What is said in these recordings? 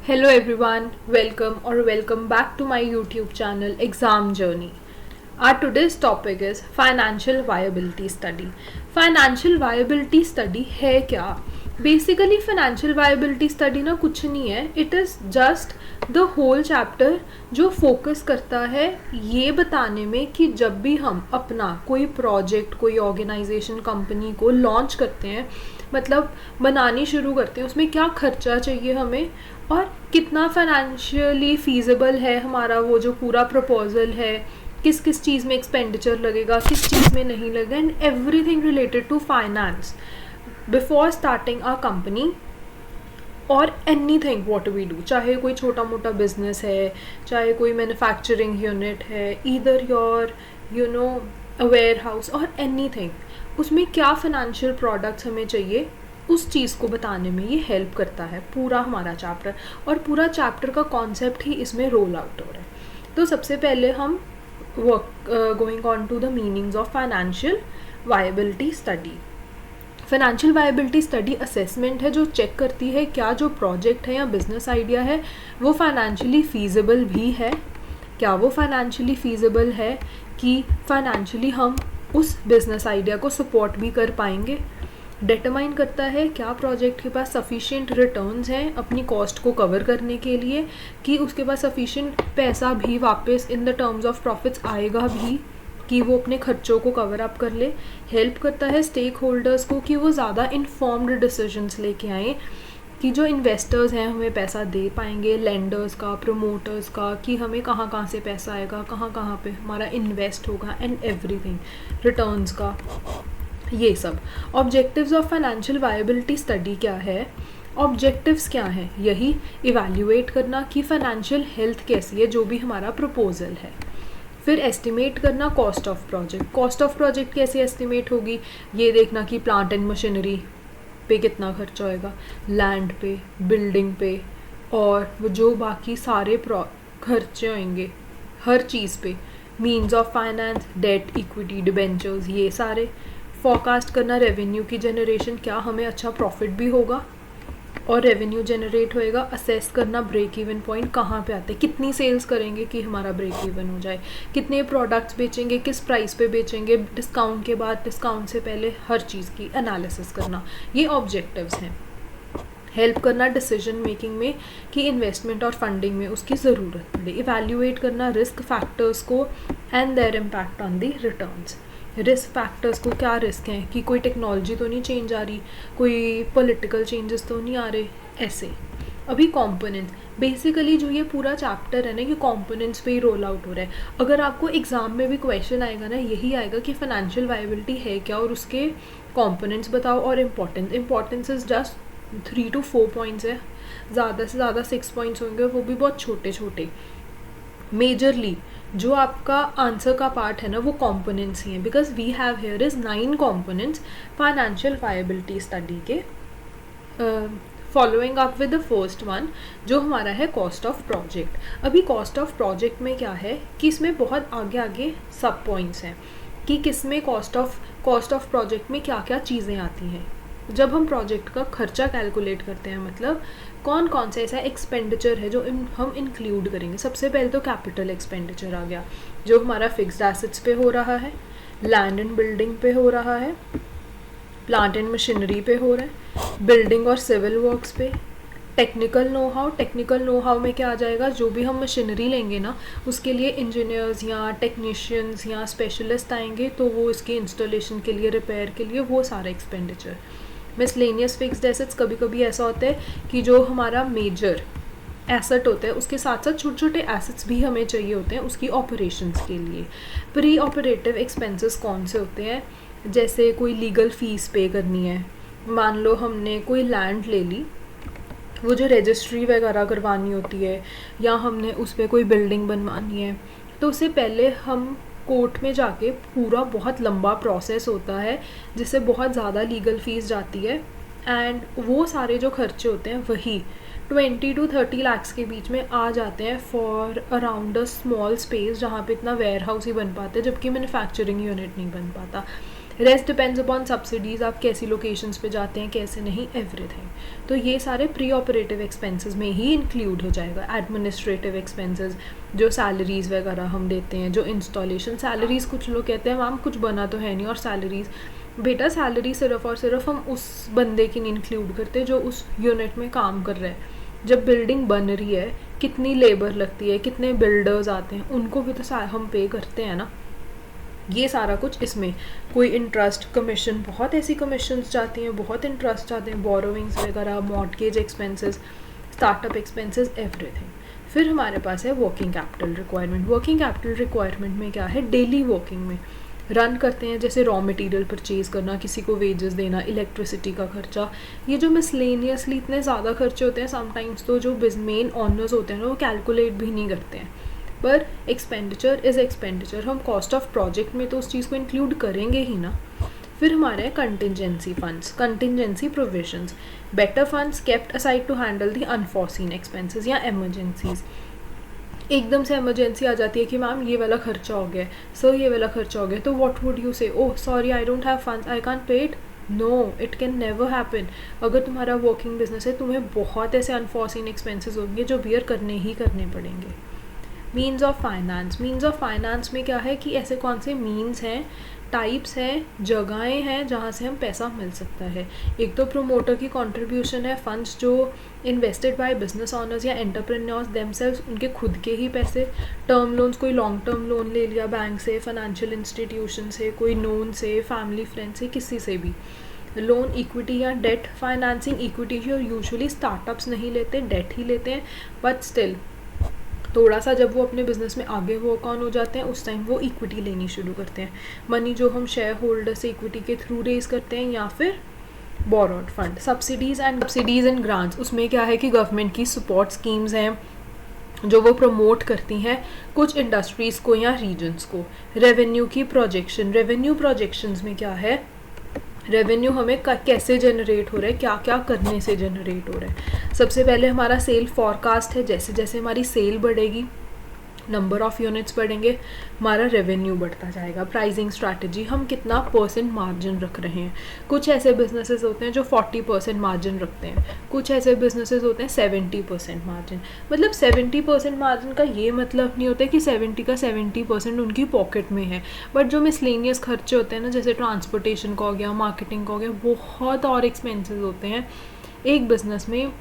Hello everyone, welcome back to my YouTube channel Exam Journey. Our today's topic is Financial Viability Study. Financial Viability Study है क्या? Basically Financial Viability Study ना कुछ नहीं है. It is just the whole chapter जो focus करता है ये बताने में कि जब भी हम अपना कोई प्रोजेक्ट, कोई ऑर्गेनाइजेशन, कंपनी को लॉन्च करते हैं, मतलब बनानी शुरू करते हैं, उसमें क्या खर्चा चाहिए हमें और कितना फाइनेंशियली फीजिबल है हमारा वो जो पूरा प्रपोजल है, किस किस चीज़ में एक्सपेंडिचर लगेगा, किस चीज़ में नहीं लगेगा, and everything related to finance before starting our company or anything what we do. चाहे कोई छोटा मोटा बिजनेस है, चाहे कोई मैन्युफैक्चरिंग यूनिट है, either your a warehouse or anything, उसमें क्या फाइनेंशियल प्रोडक्ट्स हमें चाहिए उस चीज़ को बताने में ये हेल्प करता है पूरा हमारा चैप्टर. और पूरा चैप्टर का कॉन्सेप्ट ही इसमें रोल आउट हो रहा है. तो सबसे पहले हम going on to the meanings of financial viability study. Financial viability study assessment है जो चेक करती है क्या जो प्रोजेक्ट है या बिजनेस आइडिया है वो फाइनेंशियली फीजिबल भी है, क्या वो फाइनेंशियली फीजिबल है कि फाइनेंशियली हम उस बिजनेस आइडिया को सपोर्ट भी कर पाएंगे. डिटरमाइन करता है क्या प्रोजेक्ट के पास सफिशिएंट रिटर्न्स हैं अपनी कॉस्ट को कवर करने के लिए, कि उसके पास सफिशिएंट पैसा भी वापस in the terms of profits आएगा भी, कि वो अपने खर्चों को कवर अप कर ले. हेल्प करता है स्टेक होल्डर्स को कि वो ज़्यादा इन्फॉर्म्ड डिसीजंस लेके आएँ, कि जो इन्वेस्टर्स हैं हमें पैसा दे पाएंगे, लेंडर्स का, प्रमोटर्स का, कि हमें कहाँ कहाँ से पैसा आएगा, कहाँ कहाँ पे हमारा इन्वेस्ट होगा एंड एवरीथिंग, रिटर्न्स का, ये सब. Objectives of financial viability study क्या है? ऑब्जेक्टिव्स क्या हैं? यही इवैल्यूएट करना कि फाइनेंशियल हेल्थ कैसी है जो भी हमारा प्रपोजल है. फिर एस्टिमेट करना cost of project. Cost of project कैसे एस्टिमेट होगी? ये देखना कि प्लांट एंड मशीनरी पे कितना खर्चा होएगा, लैंड पे, बिल्डिंग पे, और वो जो बाकी सारे खर्चे होंगे हर चीज़ पे, means of finance, debt, equity, debentures, ये सारे. फोरकास्ट करना रेवेन्यू की जनरेशन, क्या हमें अच्छा प्रॉफिट भी होगा और रेवेन्यू जनरेट होएगा. असेस करना ब्रेक इवन पॉइंट कहाँ पे आते हैं, कितनी सेल्स करेंगे कि हमारा ब्रेक इवन हो जाए, कितने प्रोडक्ट्स बेचेंगे, किस प्राइस पे बेचेंगे, डिस्काउंट के बाद, डिस्काउंट से पहले, हर चीज़ की एनालिसिस करना. ये ऑब्जेक्टिव्स हैं. हेल्प करना डिसीजन मेकिंग में कि इन्वेस्टमेंट और फंडिंग में उसकी ज़रूरत पड़े. इवैल्यूएट करना रिस्क फैक्टर्स को and there impact on the returns. Risk factors को, क्या रिस्क हैं कि कोई टेक्नोलॉजी तो नहीं चेंज आ रही, कोई पॉलिटिकल चेंजेस तो नहीं आ रहे, ऐसे. अभी कंपोनेंट्स, बेसिकली जो ये पूरा चैप्टर है ना, ये कंपोनेंट्स पे ही रोल आउट हो रहा है. अगर आपको एग्जाम में भी क्वेश्चन आएगा ना, यही आएगा कि फाइनेंशियल वायबिलिटी है क्या और उसके कंपोनेंट्स बताओ. और importance is just 3 to 4 points है, ज़्यादा से ज़्यादा 6 पॉइंट्स होंगे, वो भी बहुत छोटे छोटे. मेजरली जो आपका आंसर का पार्ट है ना वो कंपोनेंट्स ही हैं, because we have here is 9 components financial viability study के. Following up with the first one जो हमारा है कॉस्ट ऑफ प्रोजेक्ट. अभी कॉस्ट ऑफ प्रोजेक्ट में क्या है कि इसमें बहुत आगे आगे सब पॉइंट्स हैं कि किस में कॉस्ट ऑफ प्रोजेक्ट में क्या क्या चीज़ें आती हैं. जब हम प्रोजेक्ट का खर्चा कैलकुलेट करते हैं, मतलब कौन कौन सा ऐसा एक्सपेंडिचर है जो हम इंक्लूड करेंगे. सबसे पहले तो कैपिटल एक्सपेंडिचर आ गया, जो हमारा फिक्स्ड एसेट्स पे हो रहा है, लैंड एंड बिल्डिंग पे हो रहा है, प्लांट एंड मशीनरी पे हो रहा है, बिल्डिंग और सिविल वर्क्स पे. टेक्निकल नो हाउ में क्या आ जाएगा, जो भी हम मशीनरी लेंगे ना उसके लिए इंजीनियर्स या टेक्नीशियंस या स्पेशलिस्ट आएंगे, तो वो इसके इंस्टॉलेशन के लिए, रिपेयर के लिए, वो सारा एक्सपेंडिचर. मिसलेनियस फिक्स्ड एसेट्स, कभी कभी ऐसा होता है कि जो हमारा मेजर एसेट होता है उसके साथ साथ छोटे छोटे एसेट्स भी हमें चाहिए होते हैं उसकी ऑपरेशंस के लिए. प्री ऑपरेटिव एक्सपेंसेस कौन से होते हैं, जैसे कोई लीगल फीस पे करनी है, मान लो हमने कोई लैंड ले ली, वो जो रजिस्ट्री वगैरह करवानी होती है, या हमने उस पर कोई बिल्डिंग बनवानी है, तो उससे पहले हम कोर्ट में जाके, पूरा बहुत लंबा प्रोसेस होता है जिससे बहुत ज़्यादा लीगल फीस जाती है, एंड वो सारे जो खर्चे होते हैं वही 20 to 30 lakhs के बीच में आ जाते हैं for around a small space जहाँ पे इतना वेयर हाउस ही बन पाता है, जबकि मैन्युफैक्चरिंग यूनिट नहीं बन पाता. रेस्ट डिपेंड्स अपॉन सब्सिडीज़, आप कैसी लोकेशंस पे जाते हैं कैसे नहीं, एवरीथिंग। तो ये सारे प्री ऑपरेटिव एक्सपेंसेस में ही इंक्लूड हो जाएगा। एडमिनिस्ट्रेटिव एक्सपेंसेस, जो सैलरीज़ वगैरह हम देते हैं, जो इंस्टॉलेशन सैलरीज़, कुछ लोग कहते हैं मैम कुछ बना तो है नहीं और सैलरीज़, बेटा सैलरी सिर्फ और सिर्फ हम उस बंदे की नहीं इंक्लूड करते जो उस यूनिट में काम कर रहा है। जब बिल्डिंग बन रही है कितनी लेबर लगती है, कितने बिल्डर्स आते हैं, उनको भी तो हम पे करते हैं ना। ये सारा कुछ इसमें, कोई इंटरेस्ट कमीशन, बहुत ऐसी कमीशंस जाती हैं, बहुत इंटरेस्ट जाते हैं, बोरोविंग्स वगैरह, mortgage expenses, startup expenses, everything. फिर हमारे पास है working capital requirement. Working capital requirement में क्या है, डेली वर्किंग में रन करते हैं, जैसे रॉ मटेरियल परचेज़ करना, किसी को वेजेस देना, इलेक्ट्रिसिटी का खर्चा, ये जो मिसलेनियसली इतने ज़्यादा खर्चे होते हैं समटाइम्स तो जो मेन ऑनर्स होते हैं ना वो कैलकुलेट भी नहीं करते हैं। पर एक्सपेंडिचर इज़ एक्सपेंडिचर, हम कॉस्ट ऑफ प्रोजेक्ट में तो उस चीज़ को इंक्लूड करेंगे ही ना। फिर हमारे हैं contingency funds, contingency provisions, better funds kept aside to handle the unforeseen expenses या एमरजेंसीज। एकदम से इमरजेंसी आ जाती है कि मैम ये वाला खर्चा हो गया, सर ये वाला खर्चा हो गया, तो what would you say, oh sorry I don't have funds, I can't pay it. No, it can never happen. अगर तुम्हारा वर्किंग बिजनेस है तुम्हें बहुत ऐसे अनफॉर्सीन एक्सपेंसेस होंगे जो बियर करने ही करने पड़ेंगे। Means of finance, means of finance में क्या है कि ऐसे कौन से मीन्स हैं, टाइप्स हैं, जगहें हैं जहाँ से हम पैसा मिल सकता है। एक तो प्रोमोटर की कंट्रीब्यूशन है, फंड्स जो इन्वेस्टेड बाय बिजनेस ऑनर्स या एंटरप्रेन्योर्स देमसेल्व्स, उनके खुद के ही पैसे। टर्म लोन्स, कोई लॉन्ग टर्म लोन ले लिया बैंक से, फाइनेंशियल इंस्टीट्यूशन से, कोई नोन से, फैमिली फ्रेंड से, किसी से भी। लोन, इक्विटी या डेट फाइनेंसिंग, इक्विटी और यूजुअली स्टार्टअप्स नहीं लेते, डेट ही लेते हैं, बट स्टिल थोड़ा सा जब वो अपने बिजनेस में आगे वर्क ऑन हो जाते हैं उस टाइम वो इक्विटी लेनी शुरू करते हैं। मनी जो हम शेयर होल्डर से इक्विटी के थ्रू रेज करते हैं या फिर borrowed fund. Subsidies and grants, उसमें क्या है कि गवर्नमेंट की सपोर्ट स्कीम्स हैं जो वो प्रमोट करती हैं कुछ इंडस्ट्रीज़ को या रीजन्स को। रेवेन्यू की प्रोजेक्शन, रेवेन्यू प्रोजेक्शंस में क्या है, रेवेन्यू हमें कैसे जनरेट हो रहा है, क्या क्या करने से जनरेट हो रहा है। सबसे पहले हमारा सेल फॉरकास्ट है, जैसे जैसे हमारी सेल बढ़ेगी, नंबर ऑफ़ यूनिट्स बढ़ेंगे, हमारा रेवेन्यू बढ़ता जाएगा। प्राइसिंग स्ट्रैटेजी, हम कितना परसेंट मार्जिन रख रहे हैं। कुछ ऐसे बिजनेसेस होते हैं जो 40% मार्जिन रखते हैं, कुछ ऐसे बिजनेसेस होते हैं 70% मार्जिन। मतलब 70% मार्जिन का ये मतलब नहीं होता कि 70 का 70% उनकी पॉकेट में है, बट जो मिसलेनियस खर्चे होते हैं ना, जैसे ट्रांसपोर्टेशन का हो गया, मार्केटिंग का हो गया, बहुत और एक्सपेंसेस होते हैं एक बिज़नेस में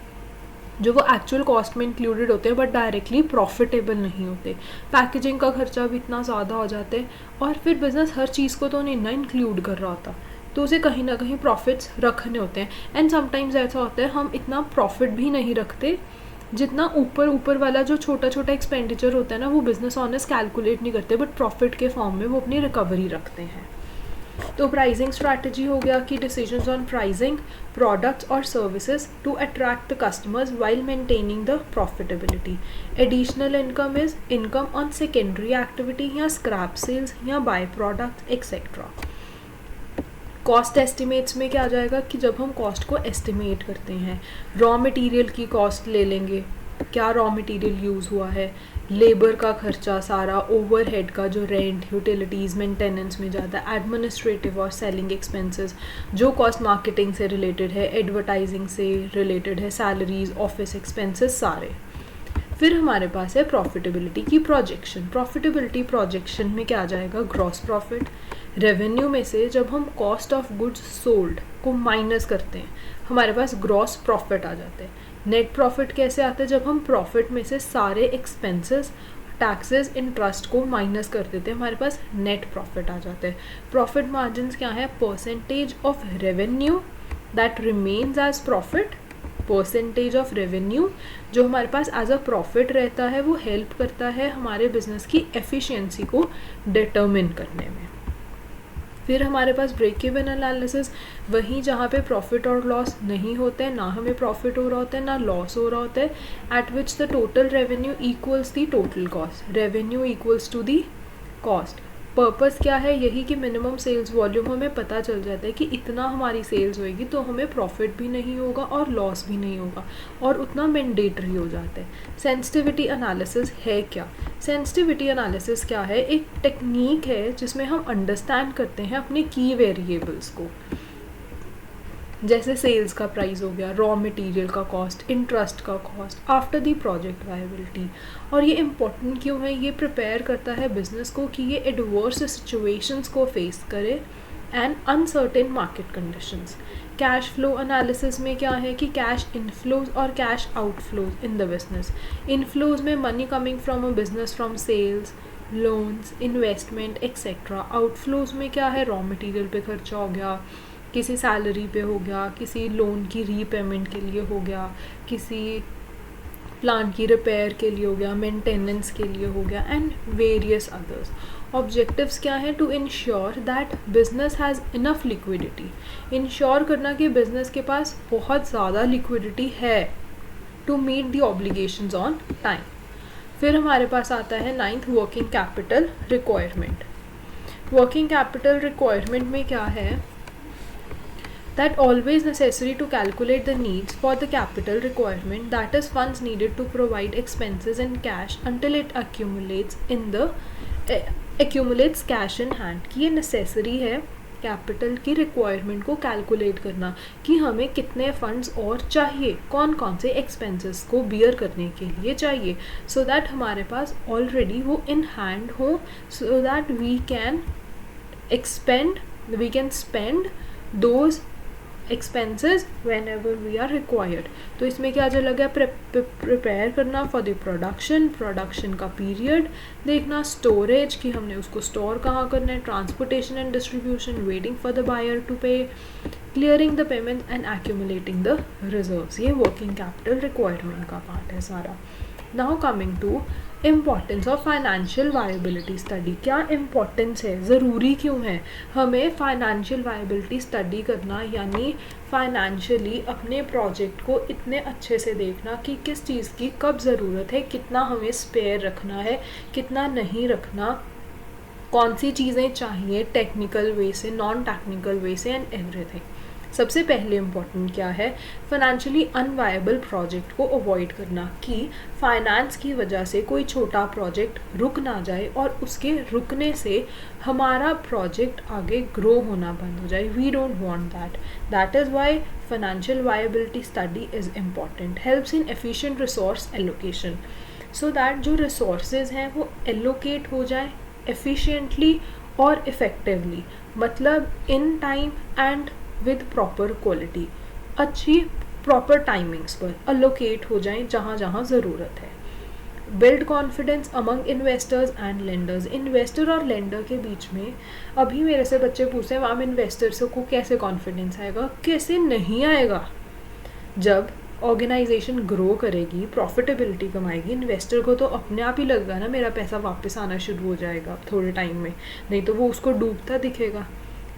जो वो एक्चुअल कॉस्ट में इंक्लूडेड होते हैं बट डायरेक्टली प्रॉफिटेबल नहीं होते। पैकेजिंग का खर्चा भी इतना ज़्यादा हो जाता है, और फिर बिजनेस हर चीज़ को तो नहीं ना इंक्लूड कर रहा होता, तो उसे कहीं ना कहीं प्रॉफिट्स रखने होते हैं। एंड समटाइम्स ऐसा होता है हम इतना प्रॉफिट भी नहीं रखते जितना ऊपर वाला जो छोटा छोटा एक्सपेंडिचर होता है ना, वो बिजनेस ऑनर्स कैलकुलेट नहीं करते, बट प्रॉफिट के फॉर्म में वो अपनी रिकवरी रखते हैं। तो प्राइसिंग स्ट्रैटेजी हो गया कि डिसीजंस ऑन प्राइसिंग प्रोडक्ट्स और services to attract the customers while maintaining the profitability. Additional income is income on secondary activity या स्क्रैप सेल्स या by products etcetera. Cost estimates में क्या आ जाएगा कि जब हम कॉस्ट को एस्टिमेट करते हैं, रॉ मटेरियल की कॉस्ट ले लेंगे, क्या रॉ मटेरियल यूज़ हुआ है, लेबर का खर्चा सारा, ओवरहेड का जो रेंट, यूटिलिटीज़, मेंटेनेंस में जाता है, एडमिनिस्ट्रेटिव और सेलिंग एक्सपेंसेस, जो कॉस्ट मार्केटिंग से रिलेटेड है, एडवर्टाइजिंग से रिलेटेड है, सैलरीज, ऑफिस एक्सपेंसेस सारे। फिर हमारे पास है प्रॉफिटेबिलिटी की प्रोजेक्शन। प्रॉफिटेबिलिटी प्रोजेक्शन में क्या आ जाएगा, ग्रॉस प्रॉफिट। रेवेन्यू में से जब हम कॉस्ट ऑफ गुड्स सोल्ड को माइनस करते हैं हमारे पास ग्रॉस प्रॉफिट आ जाते हैं। नेट प्रॉफिट कैसे आता है, जब हम प्रॉफिट में से सारे एक्सपेंसेस, टैक्सेस, इंटरेस्ट को माइनस कर देते हैं, हमारे पास नेट प्रॉफिट आ जाता है। प्रॉफिट मार्जिन क्या है, percentage of revenue that remains as profit. Percentage of revenue जो हमारे पास एज अ प्रॉफिट रहता है वो हेल्प करता है हमारे बिजनेस की एफिशिएंसी को डिटरमिन करने में। फिर हमारे पास ब्रेक इवन एनालिसिस, वहीं जहाँ पे प्रॉफिट और लॉस नहीं होते हैं, ना हमें प्रॉफिट हो रहा होता है ना लॉस हो रहा होता है, at which the total revenue equals the total cost. Revenue equals to the cost. Purpose क्या है, यही कि मिनिमम सेल्स वॉल्यूम हमें पता चल जाता है कि इतना हमारी सेल्स होएगी तो हमें प्रॉफिट भी नहीं होगा और लॉस भी नहीं होगा, और उतना मैंडेटरी हो जाता है। सेंसिटिविटी एनालिसिस है क्या? सेंसिटिविटी एनालिसिस क्या है? एक टेक्निक है जिसमें हम अंडरस्टैंड करते हैं अपने की वेरिएबल्स को, जैसे सेल्स का प्राइस हो गया, रॉ मटेरियल का कॉस्ट, इंटरेस्ट का cost after the project viability. और ये इम्पोर्टेंट क्यों है? ये प्रिपेयर करता है बिजनेस को कि ये एडवर्स सिचुएशंस को फेस करे and uncertain market conditions. Cash flow analysis में क्या है कि कैश इनफ्लोज और cash outflows in the business. Inflows में money coming from a business from sales, loans, investment etcetera. Outflows में क्या है? रॉ मटेरियल पे खर्चा हो गया, किसी सैलरी पे हो गया, किसी लोन की रीपेमेंट के लिए हो गया, किसी प्लांट की रिपेयर के लिए हो गया, मेंटेनेंस के लिए हो गया, एंड वेरियस अदर्स। ऑब्जेक्टिव्स क्या है? To ensure that business has enough liquidity. Ensure करना कि बिजनेस के पास बहुत ज़्यादा लिक्विडिटी है to meet the obligations on time. फिर हमारे पास आता है 9th working capital requirement. Working capital requirement में क्या है? That always necessary to calculate the needs for the capital requirement, that is funds needed to provide expenses in cash until it accumulates cash in hand। कि ये necessary है capital की requirement को calculate करना कि हमें कितने फंड्स और चाहिए, कौन कौन से एक्सपेंसेस को बियर करने के लिए चाहिए, सो दैट हमारे पास ऑलरेडी वो इन हैंड हो, so that we can spend those expenses whenever we are required. तो इसमें क्या जो लगा? प्रिपेयर करना फॉर द प्रोडक्शन का पीरियड देखना, स्टोरेज कि हमने उसको स्टोर कहाँ करना है, transportation and distribution, waiting for the buyer to pay, clearing the payment and accumulating the reserves. ये वर्किंग कैपिटल रिक्वायरमेंट का पार्ट है सारा। Now coming to importance of financial viability study. क्या इम्पॉर्टेंस है, ज़रूरी क्यों है हमें फाइनेंशियल वायबिलिटी स्टडी करना, यानी फाइनेंशियली अपने प्रोजेक्ट को इतने अच्छे से देखना कि किस चीज़ की कब ज़रूरत है, कितना हमें स्पेयर रखना है, कितना नहीं रखना, कौन सी चीज़ें चाहिए टेक्निकल वे से, नॉन टेक्निकल वे से, एंड एवरीथिंग। सबसे पहले इम्पॉर्टेंट क्या है? फाइनेंशियली अनवायबल प्रोजेक्ट को अवॉइड करना, कि फाइनेंस की वजह से कोई छोटा प्रोजेक्ट रुक ना जाए और उसके रुकने से हमारा प्रोजेक्ट आगे ग्रो होना बंद हो जाए। We don't want that is why financial viability study is important. Helps in efficient resource allocation, so that जो रिसोर्सेज हैं वो एलोकेट हो जाए एफिशिएंटली और इफ़ेक्टिवली, मतलब in time and with proper quality, अच्छी प्रॉपर टाइमिंग्स पर अलोकेट हो जाएं जहाँ जहाँ ज़रूरत है। Build confidence among investors and lenders. Investor और लेंडर के बीच में, अभी मेरे से बच्चे पूछते हैं मैम इन्वेस्टर्स को कैसे कॉन्फिडेंस आएगा? कैसे नहीं आएगा? जब ऑर्गेनाइजेशन ग्रो करेगी, प्रॉफिटेबिलिटी कमाएगी, इन्वेस्टर को तो अपने आप ही लगेगा ना मेरा पैसा वापस आना शुरू हो जाएगा थोड़े टाइम में, नहीं तो वो उसको डूबता दिखेगा।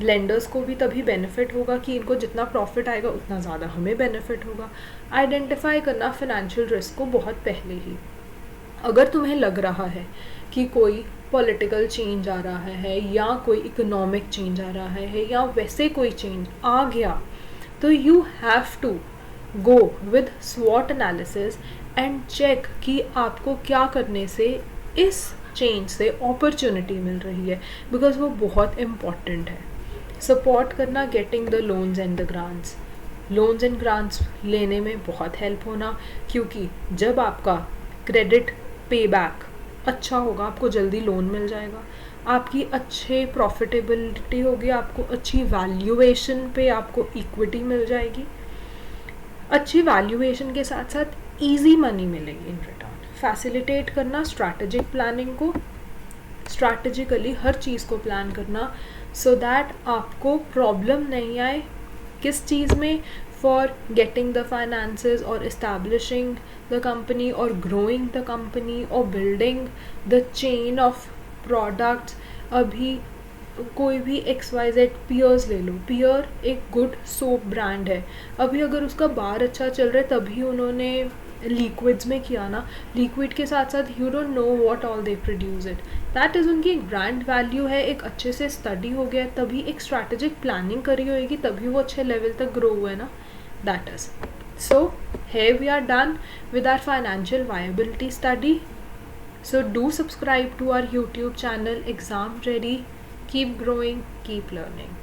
लेंडर्स को भी तभी बेनिफिट होगा कि इनको जितना प्रॉफिट आएगा उतना ज़्यादा हमें बेनिफिट होगा। आइडेंटिफाई करना फाइनेंशियल रिस्क को बहुत पहले ही। अगर तुम्हें लग रहा है कि कोई पॉलिटिकल चेंज आ रहा है या कोई इकोनॉमिक चेंज आ रहा है या वैसे कोई चेंज आ गया, तो you have to go with स्वॉट एनालिसिस एंड चेक कि आपको क्या करने से इस चेंज से अपॉर्चुनिटी मिल रही है, बिकॉज वो बहुत इम्पॉर्टेंट है। सपोर्ट करना getting the loans and the grants. Loans and grants लेने में बहुत हेल्प होना, क्योंकि जब आपका क्रेडिट पे बैक अच्छा होगा आपको जल्दी लोन मिल जाएगा, आपकी अच्छे प्रॉफिटेबिलिटी होगी, आपको अच्छी वैल्यूएशन पे आपको इक्विटी मिल जाएगी, अच्छी वैल्यूएशन के साथ साथ इजी मनी मिलेगी इन रिटर्न। फैसिलिटेट करना स्ट्रैटेजिक प्लानिंग को, स्ट्रैटेजिकली हर चीज़ को प्लान करना सो दैट आपको प्रॉब्लम नहीं आए किस चीज़ में, फॉर गेटिंग द फाइनेंसेस और इस्टेब्लिशिंग द कंपनी और ग्रोइंग द कंपनी और building the chain of products. अभी कोई भी XYZ पियर्स ले लो, पियर एक गुड सोप ब्रांड है, अभी अगर उसका बार अच्छा चल रहा है तभी उन्होंने लिक्विड्स में किया ना, लिक्विड के साथ साथ you don't know what all they produce it, that is उनकी एक ब्रांड वैल्यू है, एक अच्छे से स्टडी हो गया तभी, एक स्ट्रैटेजिक प्लानिंग करी होगी तभी वो अच्छे लेवल तक ग्रो हुए ना, that is. So here we are done with our financial viability study. So do subscribe to our YouTube channel Exam Ready. Keep growing, keep learning.